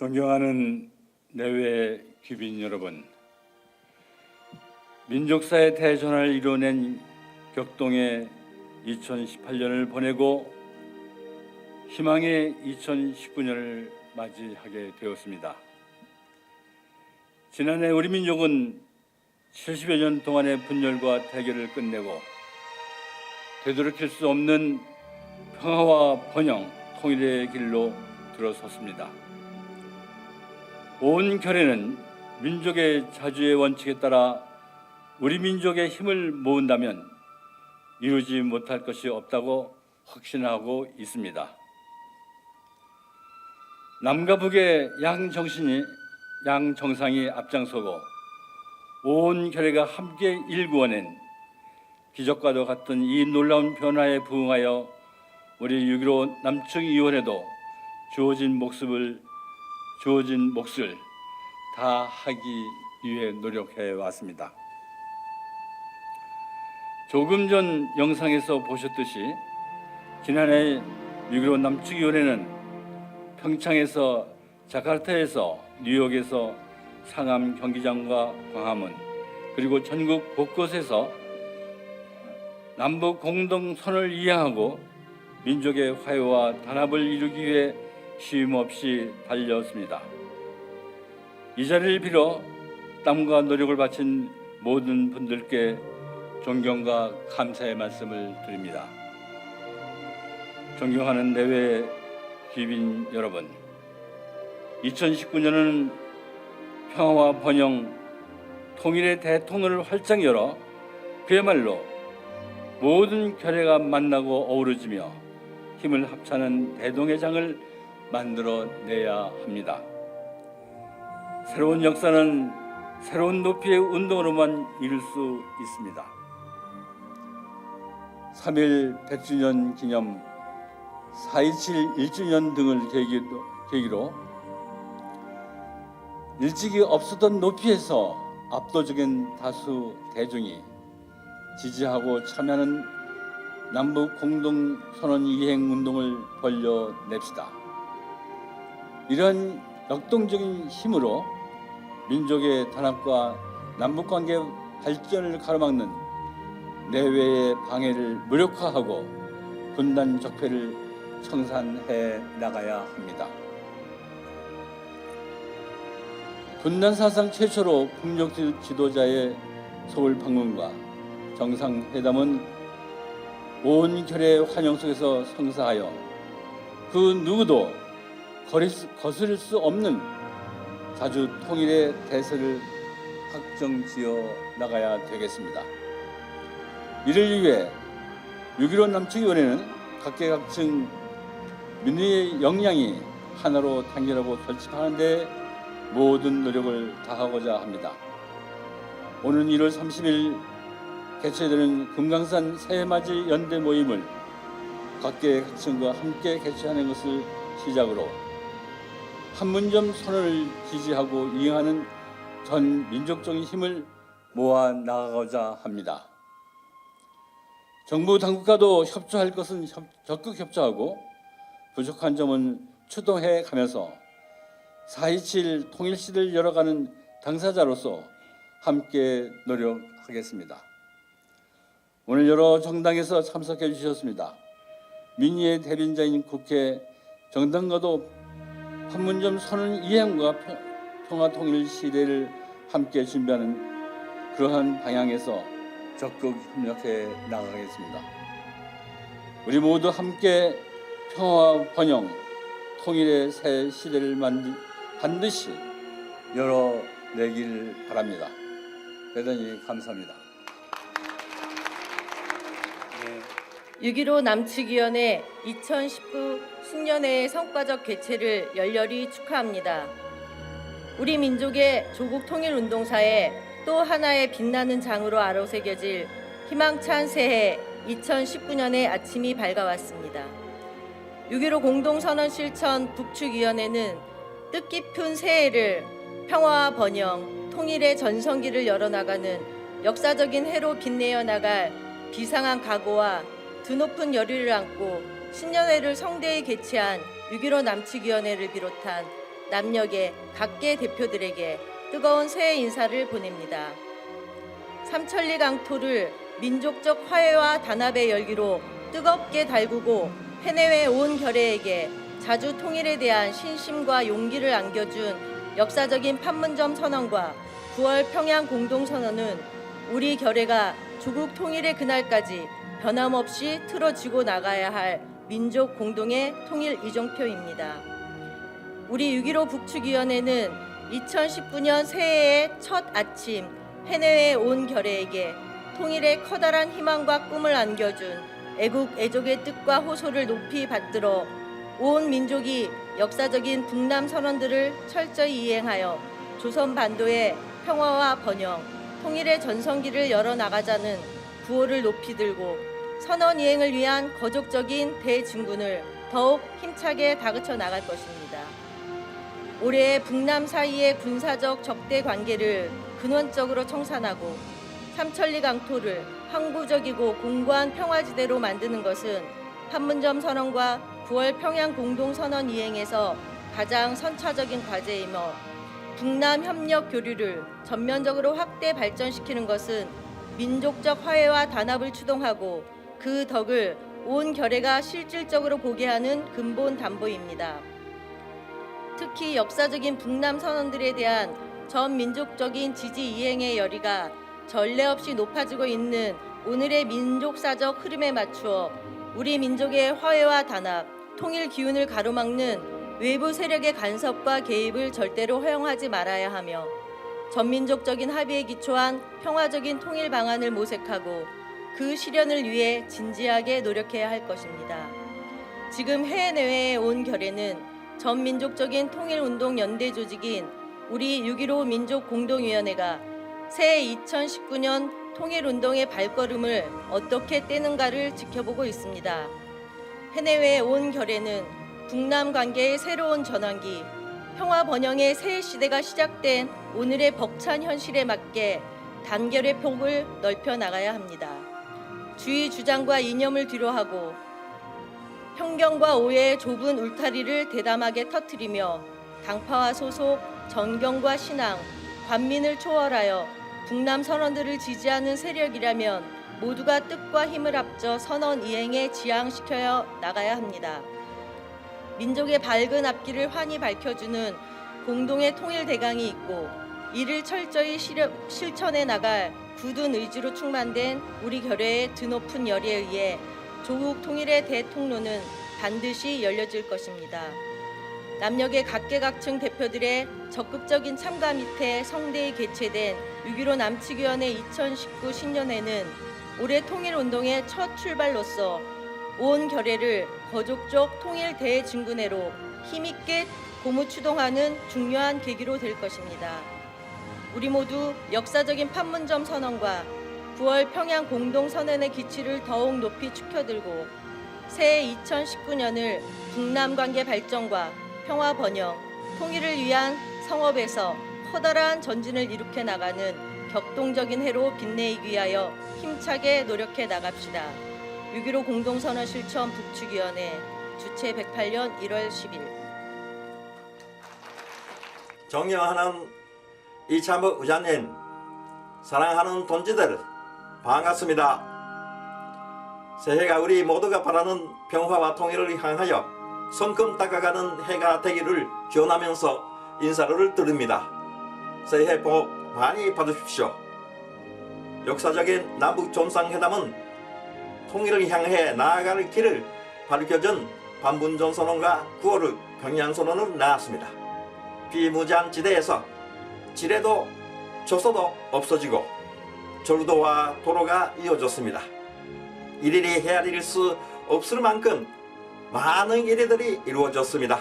존경하는 내외 귀빈 여러분, 민족사의 대전환을 이뤄낸 격동의 2018년을 보내고 희망의 2019년을 맞이하게 되었습니다. 지난해 우리 민족은 70여 년 동안의 분열과 대결을 끝내고 되돌이킬 수 없는 평화와 번영, 통일의 길로 들어섰습니다. 온 결의는 민족의 자주의 원칙에 따라 우리 민족의 힘을 모은다면 이루지 못할 것이 없다고 확신하고 있습니다. 남과 북의 양정상이 앞장서고 온 결의가 함께 일구어낸 기적과도 같은 이 놀라운 변화에 부응하여 우리 6.15 남측위원회도 주어진 몫을 다 하기 위해 노력해 왔습니다. 조금 전 영상에서 보셨듯이 지난해 6.15 남측위원회는 평창에서 자카르타에서 뉴욕에서 상암 경기장과 광화문 그리고 전국 곳곳에서 남북 공동선언을 이행하고 민족의 화해와 단합을 이루기 위해 쉼없이 달렸습니다. 이 자리를 빌어 땀과 노력을 바친 모든 분들께 존경과 감사의 말씀을 드립니다. 존경하는 내외 귀빈 여러분, 2019년은 평화와 번영, 통일의 대통로를 활짝 열어 그야말로 모든 결의가 만나고 어우러지며 힘을 합치는 대동해장을 만들어내야 합니다. 새로운 역사는 새로운 높이의 운동으로만 이룰 수 있습니다. 3.1 100주년 기념, 4.27 1주년 등을 계기로 일찍이 없었던 높이에서 압도적인 다수 대중이 지지하고 참여하는 남북 공동선언 이행 운동을 벌려냅시다. 이런 역동적인 힘으로 민족의 단합과 남북관계 발전을 가로막는 내외의 방해를 무력화하고 분단 적폐를 청산해 나가야 합니다. 분단 사상 최초로 북녘 지도자의 서울 방문과 정상회담은 온 결의 환영 속에서 성사하여 그 누구도 거스를 수 없는 자주 통일의 대세를 확정지어 나가야 되겠습니다. 이를 위해 6.15 남측위원회는 각계각층 민의의 역량이 하나로 단결하고 결집하는 데 모든 노력을 다하고자 합니다. 오는 1월 30일 개최되는 금강산 새해맞이 연대 모임을 각계각층과 함께 개최하는 것을 시작으로 판문점 선언을 지지하고 이행하는 전 민족적인 힘을 모아 나가고자 합니다. 정부 당국과도 협조할 것은 적극 협조하고 부족한 점은 추동해 가면서 4.27 통일시대를 열어가는 당사자로서 함께 노력하겠습니다. 오늘 여러 정당에서 참석해 주셨습니다. 민의의 대변자인 국회 정당과도 판문점 선언 이행과 평화 통일 시대를 함께 준비하는 그러한 방향에서 적극 협력해 나가겠습니다. 우리 모두 함께 평화와 번영, 통일의 새 시대를 반드시 열어내길 바랍니다. 대단히 감사합니다. 6.15 남측위원회 2019 신년회의 성과적 개최를 열렬히 축하합니다. 우리 민족의 조국 통일운동사에 또 하나의 빛나는 장으로 아로새겨질 희망찬 새해 2019년의 아침이 밝아왔습니다. 6.15 공동선언 실천 북측위원회는 뜻깊은 새해를 평화와 번영, 통일의 전성기를 열어나가는 역사적인 해로 빛내어 나갈 비상한 각오와 드높은 열의를 안고 신년회를 성대히 개최한 6.15 남측위원회를 비롯한 남녘의 각계 대표들에게 뜨거운 새해 인사를 보냅니다. 삼천리 강토를 민족적 화해와 단합의 열기로 뜨겁게 달구고 해내외 온 결의에게 자주 통일에 대한 신심과 용기를 안겨준 역사적인 판문점 선언과 9월 평양 공동선언은 우리 결의가 조국 통일의 그날까지 변함없이 틀어지고 나가야 할 민족 공동의 통일 이정표입니다. 우리 6.15 북측위원회는 2019년 새해의 첫 아침 해내외 온 결의에게 통일의 커다란 희망과 꿈을 안겨준 애국 애족의 뜻과 호소를 높이 받들어 온 민족이 역사적인 북남 선언들을 철저히 이행하여 조선 반도의 평화와 번영, 통일의 전성기를 열어나가자는 구호를 높이 들고 선언 이행을 위한 거족적인 대진군을 더욱 힘차게 다그쳐 나갈 것입니다. 올해의 북남 사이의 군사적 적대 관계를 근원적으로 청산하고 삼천리 강토를 항구적이고 공고한 평화지대로 만드는 것은 판문점 선언과 9월 평양 공동선언 이행에서 가장 선차적인 과제이며 북남 협력 교류를 전면적으로 확대 발전시키는 것은 민족적 화해와 단합을 추동하고 그 덕을 온 결의가 실질적으로 보게 하는 근본 담보입니다. 특히 역사적인 북남 선언들에 대한 전 민족적인 지지 이행의 열의가 전례 없이 높아지고 있는 오늘의 민족사적 흐름에 맞추어 우리 민족의 화해와 단합, 통일 기운을 가로막는 외부 세력의 간섭과 개입을 절대로 허용하지 말아야 하며 전민족적인 합의에 기초한 평화적인 통일 방안을 모색하고 그 실현을 위해 진지하게 노력해야 할 것입니다. 지금 해외내외에 온 결의는 전민족적인 통일운동 연대 조직인 우리 6.15 민족공동위원회가 새해 2019년 통일운동의 발걸음을 어떻게 떼는가를 지켜보고 있습니다. 해내외에 온 결의는 북남 관계의 새로운 전환기, 평화 번영의 새 시대가 시작된 오늘의 벅찬 현실에 맞게 단결의 폭을 넓혀 나가야 합니다. 주의 주장과 이념을 뒤로하고 편견과 오해의 좁은 울타리를 대담하게 터뜨리며 당파와 소속, 전경과 신앙, 관민을 초월하여 북남 선언들을 지지하는 세력이라면 모두가 뜻과 힘을 합쳐 선언 이행에 지향시켜 나가야 합니다. 민족의 밝은 앞길을 환히 밝혀주는 공동의 통일 대강이 있고 이를 철저히 실천해 나갈 굳은 의지로 충만된 우리 결의의 드높은 열의에 의해 조국 통일의 대통로는 반드시 열려질 것입니다. 남녘의 각계각층 대표들의 적극적인 참가 밑에 성대히 개최된 6.15 남측위원회 2019 신년회는 올해 통일운동의 첫 출발로서 온 결의를 거족적 통일 대진군회로 힘있게 고무추동하는 중요한 계기로 될 것입니다. 우리 모두 역사적인 판문점 선언과 9월 평양 공동선언의 기치를 더욱 높이 축혀들고 새해 2019년을 북남 관계 발전과 평화 번영, 통일을 위한 성업에서 커다란 전진을 일으켜 나가는 격동적인 해로 빛내기 위하여 힘차게 노력해 나갑시다. 6.15 공동선언 실천 북측위원회 주최 108년 1월 10일 존경하는 이참호 의장님, 사랑하는 동지들 반갑습니다. 새해가 우리 모두가 바라는 평화와 통일을 향하여 성큼 다가가는 해가 되기를 기원하면서 인사를 드립니다. 새해 복 많이 받으십시오. 역사적인 남북 정상회담은 통일을 향해 나아갈 길을 밝혀준 판문점 선언과 9월 평양 선언을 낳았습니다. 비무장 지대에서 지뢰도 조소도 없어지고 절도와 도로가 이어졌습니다. 일일이 헤아릴 수 없을 만큼 많은 일들이 이루어졌습니다.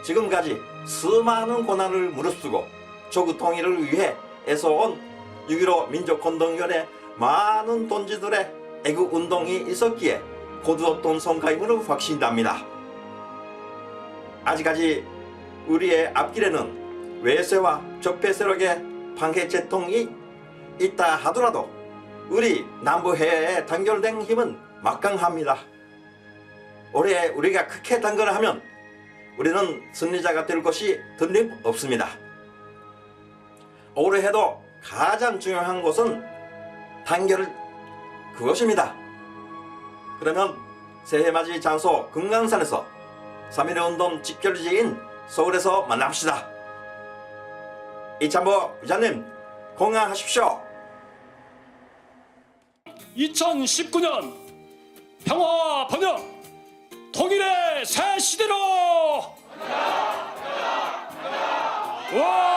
지금까지 수많은 고난을 무릅쓰고 조국 통일을 위해 애써온 6.15 민족공동위원회 많은 동지들의 애국운동이 있었기에 거두었던 성과임을 확신합니다. 아직까지 우리의 앞길에는 외세와 적폐 세력의 방해제통이 있다 하더라도 우리 남북해에 단결된 힘은 막강합니다. 올해 우리가 크게 단결하면 우리는 승리자가 될 것이 틀림없습니다. 올해도 가장 중요한 것은 단결 그것입니다. 그러면 새해맞이 장소 금강산에서 3.1운동 직결지인 서울에서 만납시다. 이참보 부장님 건강하십시오. 2019년 평화 번영 통일의 새 시대로 와!